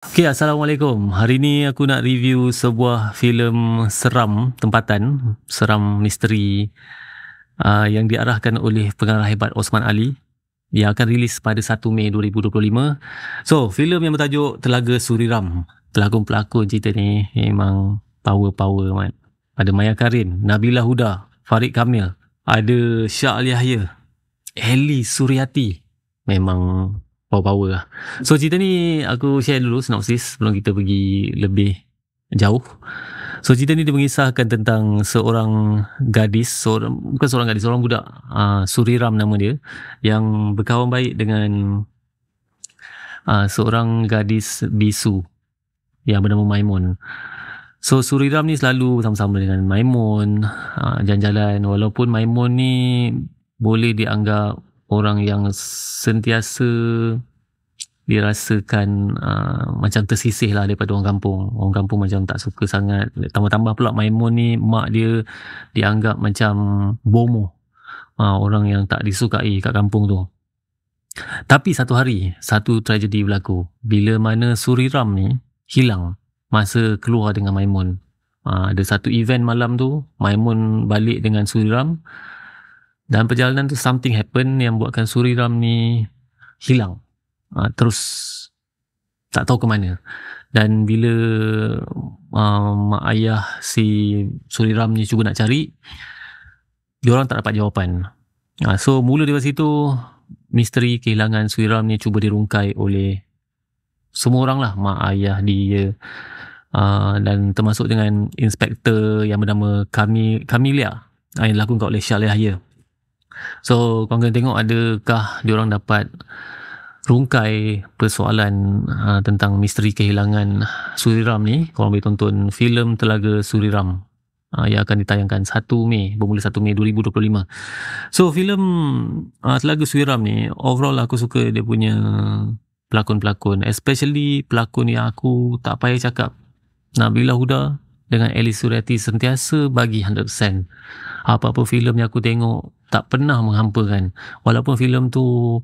Okay, Assalamualaikum. Hari ni aku nak review sebuah filem seram tempatan, seram misteri yang diarahkan oleh pengarah hebat Osman Ali yang akan rilis pada 1 Mei 2025. So, filem yang bertajuk Telaga Suriram. Pelakon-pelakon cerita ni memang power-power mat. Ada Maya Karin, Nabila Huda, Farid Kamil, ada Shah Ali Yahya, Eli Suryati. Memang power-power lah. So cerita ni aku share dulu sinopsis sebelum kita pergi lebih jauh. So cerita ni dia mengisahkan tentang seorang gadis, bukan seorang gadis, seorang budak, Suriram nama dia, yang berkawan baik dengan seorang gadis bisu yang bernama Maimun. So Suriram ni selalu bersama-sama dengan Maimun, jalan-jalan, walaupun Maimun ni boleh dianggap orang yang sentiasa dirasakan macam tersisih lah daripada orang kampung. Orang kampung macam tak suka sangat. Tambah-tambah pula Maimun ni, mak dia dianggap macam bomoh, orang yang tak disukai kat kampung tu. Tapi satu hari, satu tragedi berlaku. Bila mana Suriram ni hilang masa keluar dengan Maimun. Ada satu event malam tu, Maimun balik dengan Suriram. Dan perjalanan tu something happen yang buatkan Suriram ni hilang. Terus tak tahu ke mana. Dan bila mak ayah si Suriram ni cuba nak cari, diorang tak dapat jawapan. So mula dari situ misteri kehilangan Suriram ni cuba dirungkai oleh semua orang lah, mak ayah dia, dan termasuk dengan inspektor yang bernama Kamilia yang dilakukan oleh Shah Ali Yahya. So korang kena tengok adakah diorang dapat rungkai persoalan tentang misteri kehilangan Suriram ni. Korang boleh tonton filem Telaga Suriram yang akan ditayangkan 1 Mei, bermula 1 Mei 2025. So filem Telaga Suriram ni overall aku suka dia punya pelakon-pelakon, especially pelakon yang aku tak payah cakap, Nabila Huda dengan Eli Suryati sentiasa bagi 100%. Apa-apa filem yang aku tengok tak pernah menghampakan. Walaupun filem tu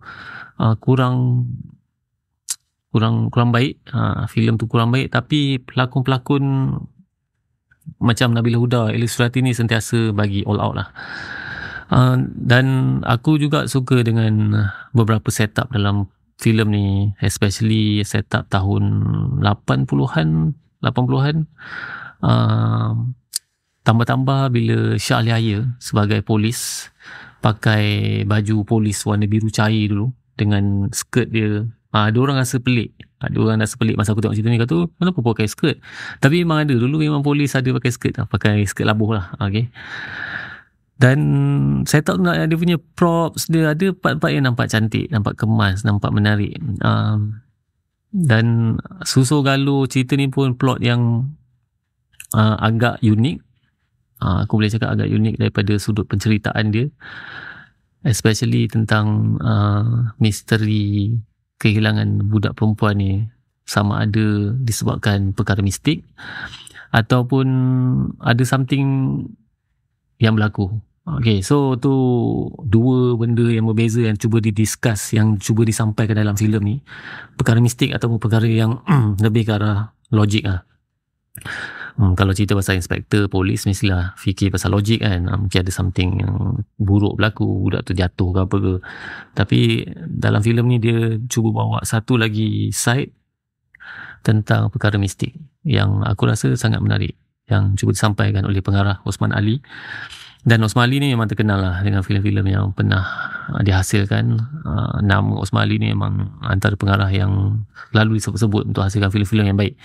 kurang baik, filem tu kurang baik, tapi pelakon-pelakon macam Nabila Huda, Eli Suryati ni sentiasa bagi all out lah. Dan aku juga suka dengan beberapa setup dalam filem ni, especially setup tahun 80-an. Tambah-tambah bila Shah Ali Yahya sebagai polis pakai baju polis warna biru cair dulu dengan skirt dia, ada orang rasa pelik. Masa aku tengok cerita ni, kata kenapa pakai skirt. Tapi memang ada dulu, memang polis ada pakai skirt lah, pakai skirt labuh lah. Okay. Dan setup tu dia punya props, dia ada part-part yang nampak cantik, nampak kemas, nampak menarik. Dan susul galur cerita ni pun plot yang agak unik. Aku boleh cakap agak unik daripada sudut penceritaan dia, especially tentang misteri kehilangan budak perempuan ni, sama ada disebabkan perkara mistik ataupun ada something yang berlaku. Okay, so tu dua benda yang berbeza yang cuba didiscuss, yang cuba disampaikan dalam filem ni. Perkara mistik ataupun perkara yang lebih ke arah logik lah. Kalau cerita pasal inspektor polis, mestilah fikir pasal logik kan. Mungkin ada something yang buruk berlaku, budak tu jatuh ke apa ke. Tapi dalam filem ni dia cuba bawa satu lagi side tentang perkara mistik yang aku rasa sangat menarik, yang cuba disampaikan oleh pengarah Osman Ali. Dan Osman Ali ni memang terkenal lah dengan filem-filem yang pernah dihasilkan. Nama Osman Ali ni memang antara pengarah yang lalu disebut-sebut untuk hasilkan filem-filem yang baik.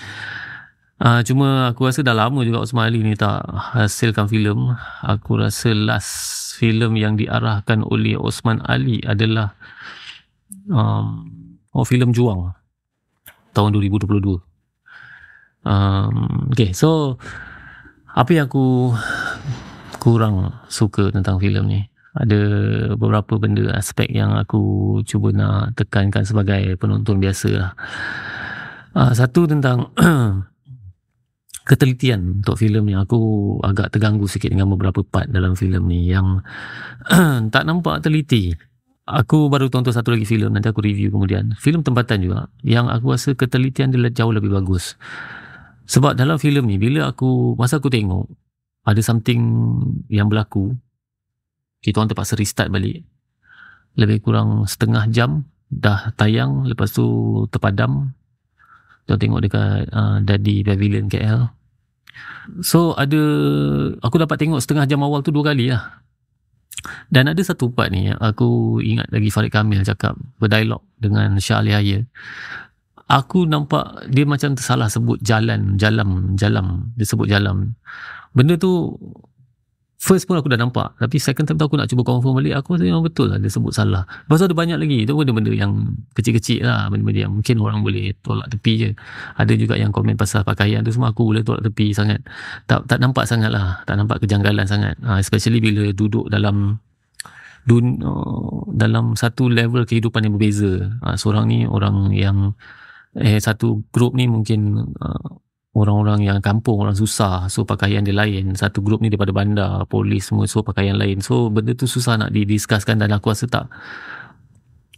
Cuma aku rasa dah lama juga Osman Ali ni tak hasilkan filem. Aku rasa last filem yang diarahkan oleh Osman Ali adalah filem Juang tahun 2022. Okay, so apa yang aku kurang suka tentang filem ni, ada beberapa benda, aspek yang aku cuba nak tekankan sebagai penonton biasa lah. Satu tentang ketelitian untuk filem ni. Aku agak terganggu sikit dengan beberapa part dalam filem ni yang tak nampak teliti. Aku baru tonton satu lagi filem, nanti aku review kemudian. Filem tempatan juga yang aku rasa ketelitian dia jauh lebih bagus. Sebab dalam filem ni masa aku tengok ada something yang berlaku, kita orang terpaksa restart balik. Lebih kurang setengah jam dah tayang, lepas tu terpadam. Kita tengok dekat Dadi Pavilion KL. So aku dapat tengok setengah jam awal tu 2 kali lah. Dan ada satu part ni aku ingat lagi Farid Kamil cakap, berdialog dengan Shah Ali. Aku nampak dia macam tersalah sebut jalam. Dia sebut jalam. Benda tu first pun aku dah nampak, tapi second time tu aku nak cuba confirm balik, aku rasa memang betul lah dia sebut salah. Lepas tu ada banyak lagi, itu benda-benda yang kecil-kecil lah, benda-benda yang mungkin orang boleh tolak tepi je. Ada juga yang komen pasal pakaian tu semua aku boleh tolak tepi sangat. Tak nampak sangat lah, tak nampak kejanggalan sangat, especially bila duduk dalam satu level kehidupan yang berbeza. Seorang ni orang yang satu grup ni mungkin orang-orang yang kampung, orang susah, so pakaian dia lain. Satu grup ni daripada bandar, polis semua, so pakaian lain. So benda tu susah nak didiscusskan, dan aku rasa tak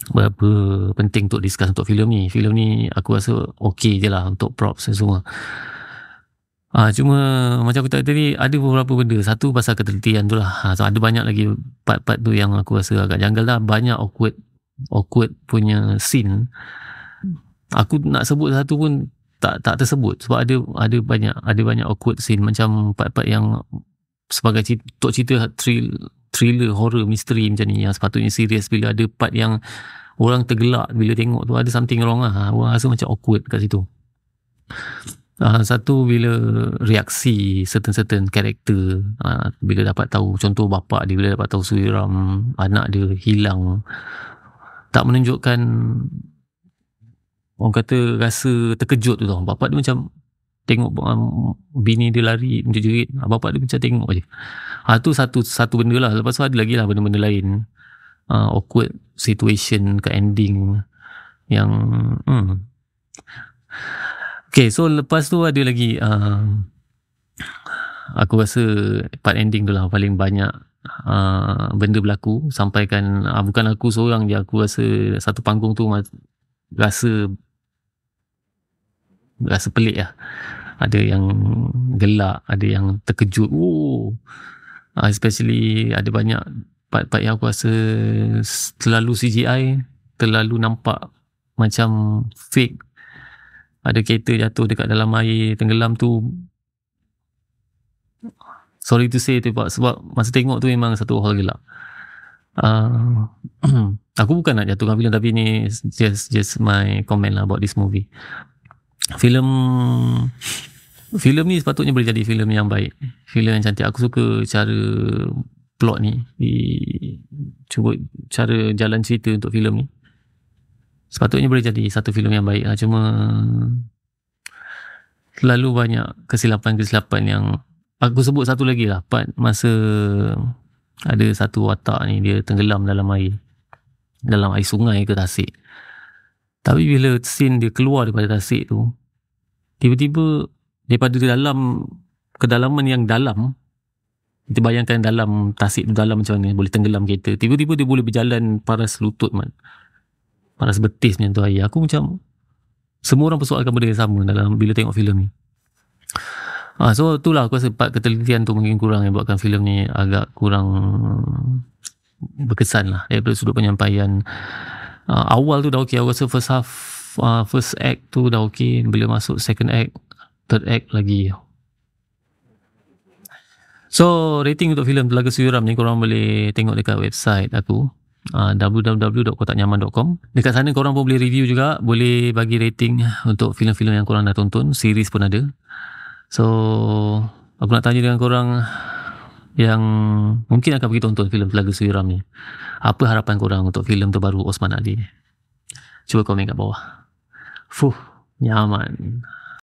berapa penting untuk discuss untuk filem ni. Filem ni aku rasa okey je lah untuk props dan semua. Cuma macam aku kata tadi, ada beberapa benda. Satu pasal ketelitian tu lah. So ada banyak lagi part-part tu yang aku rasa agak janggal lah. Banyak awkward punya scene. Aku nak sebut satu pun tak tersebut, sebab ada banyak awkward scene, macam part-part yang sebagai untuk cerita thriller, horror, misteri macam ni, yang sepatutnya serius, bila ada part yang orang tergelak bila tengok tu, ada something wrong lah. Orang rasa macam awkward kat situ. Satu, bila reaksi certain karakter, bila dapat tahu, contoh bapak dia bila dapat tahu Suiram anak dia hilang, tak menunjukkan, orang kata rasa terkejut tu tau. Bapak dia macam tengok bini dia lari menjerit, bapak dia macam tengok je. Tu satu benda lah. Lepas tu ada lagi lah benda-benda lain, awkward situation ke ending yang okay. So lepas tu ada lagi aku rasa part ending tu lah paling banyak benda berlaku, sampaikan bukan aku seorang je, aku rasa satu panggung tu rasa pelik lah. Ada yang gelak, ada yang terkejut, especially ada banyak part-part yang aku rasa terlalu CGI, terlalu nampak macam fake. Ada kereta jatuh dekat dalam air, tenggelam tu, sorry to say tu, sebab masa tengok tu memang satu hal gelap. Aku bukan nak jatuhkan filem, tapi ni just my comment lah about this movie. Filem ni sepatutnya boleh jadi filem yang baik, filem yang cantik. Aku suka cara plot ni, cuba cara jalan cerita untuk filem ni, sepatutnya boleh jadi satu filem yang baik lah. Cuma terlalu banyak kesilapan yang aku sebut. Satu lagi lah, part masa ada satu watak ni, dia tenggelam dalam air sungai ke tasik. Tapi bila scene dia keluar daripada tasik tu, tiba-tiba daripada kedalaman yang dalam, kita bayangkan dalam tasik tu dalam macam mana, boleh tenggelam kereta, tiba-tiba dia boleh berjalan paras lutut, paras betis macam tu air. Aku macam, semua orang persoalkan benda yang sama dalam bila tengok filem ni. So itulah aku rasa part ketelitian tu mungkin kurang, yang buatkan filem ni agak kurang berkesan lah daripada sudut penyampaian. Awal tu dah okey, aku rasa first act tu dah okey. Bila masuk second act, third act lagi. So rating untuk filem Telaga Suiram ni korang boleh tengok dekat website aku, www.kotaknyaman.com. Dekat sana korang pun boleh review juga, boleh bagi rating untuk filem-filem yang korang dah tonton, series pun ada. So aku nak tanya dengan korang yang mungkin akan pergi tonton filem Telaga Suiram ni, apa harapan korang untuk filem terbaru Osman Ali ni? Cuba komen kat bawah. Nyaman.